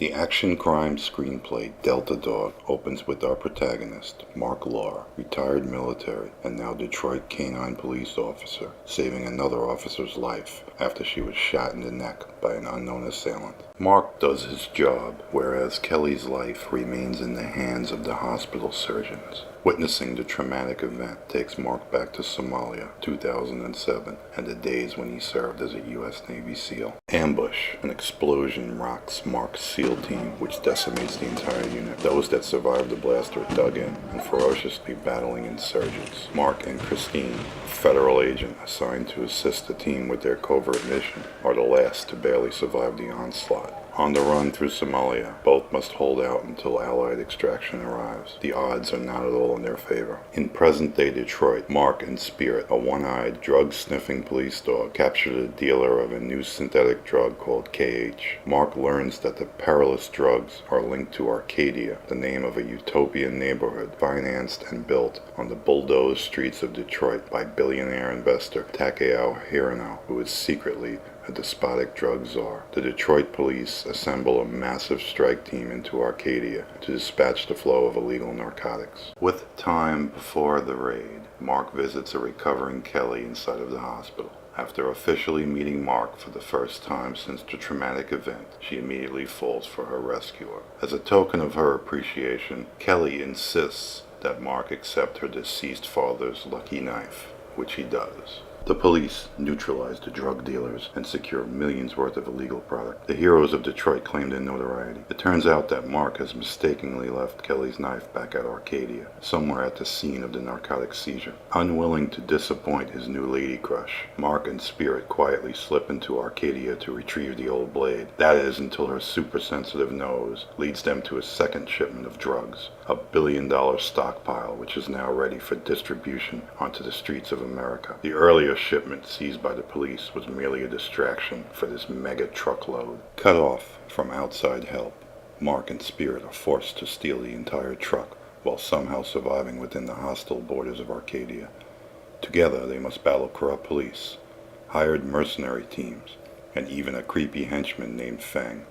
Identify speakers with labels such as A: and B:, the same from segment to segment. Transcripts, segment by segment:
A: The action crime screenplay Delta Dog opens with our protagonist, Mark Lahr, retired military and now Detroit canine police officer, saving another officer's life after she was shot in the neck by an unknown assailant. Mark does his job, whereas Kelly's life remains in the hands of the hospital surgeons. Witnessing the traumatic event takes Mark back to Somalia, 2007, and the days when he served as a U.S. Navy SEAL. Ambush. An explosion rocks Mark's SEAL team, which decimates the entire unit. Those that survived the blast are dug in and ferociously battling insurgents. Mark and Christine, a federal agent assigned to assist the team with their covert mission, are the last to barely survive the onslaught. On the run through Somalia, both must hold out until Allied extraction arrives. The odds are not at all in their favor. In present-day Detroit, Mark and Spirit, a one-eyed, drug-sniffing police dog, capture the dealer of a new synthetic drug called KH. Mark learns that the perilous drugs are linked to Arcadia, the name of a utopian neighborhood financed and built on the bulldozed streets of Detroit by billionaire investor Takeo Hirano, who is secretly a despotic drug czar. The Detroit police assemble a massive strike team into Arcadia to dispatch the flow of illegal narcotics. With time before the raid, Mark visits a recovering Kelly inside of the hospital. After officially meeting Mark for the first time since the traumatic event, she immediately falls for her rescuer. As a token of her appreciation, Kelly insists that Mark accept her deceased father's lucky knife, which he does. The police neutralize the drug dealers and secure millions worth of illegal product. The heroes of Detroit claim their notoriety. It turns out that Mark has mistakenly left Kelly's knife back at Arcadia, somewhere at the scene of the narcotic seizure. Unwilling to disappoint his new lady crush, Mark and Spirit quietly slip into Arcadia to retrieve the old blade. That is, until her super-sensitive nose leads them to a second shipment of drugs, a billion-dollar stockpile which is now ready for distribution onto the streets of America. The earlier shipment seized by the police was merely a distraction for this mega truckload. Cut off from outside help, Mark and Spirit are forced to steal the entire truck while somehow surviving within the hostile borders of Arcadia. Together they must battle corrupt police, hired mercenary teams, and even a creepy henchman named Feng,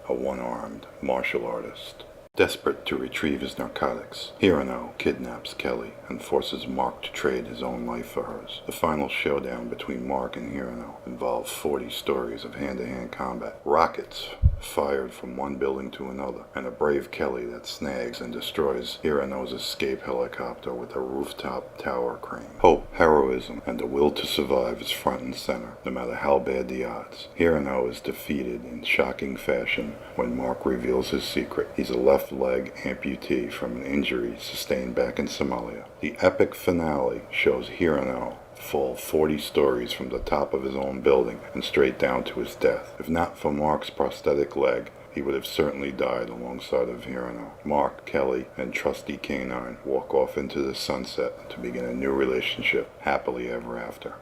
A: a one-armed martial artist. Desperate to retrieve his narcotics, Hirano kidnaps Kelly and forces Mark to trade his own life for hers. The final showdown between Mark and Hirano involves 40 stories of hand-to-hand combat, rockets fired from one building to another, and a brave Kelly that snags and destroys Hirano's escape helicopter with a rooftop tower crane. Hope, heroism, and the will to survive is front and center, no matter how bad the odds. Hirano is defeated in shocking fashion when Mark reveals his secret. He's a left leg amputee from an injury sustained back in Somalia. The epic finale shows Hirano fall 40 stories from the top of his own building and straight down to his death. If not for Mark's prosthetic leg, he would have certainly died alongside of Hirano. Mark, Kelly, and trusty Canine walk off into the sunset to begin a new relationship, happily ever after.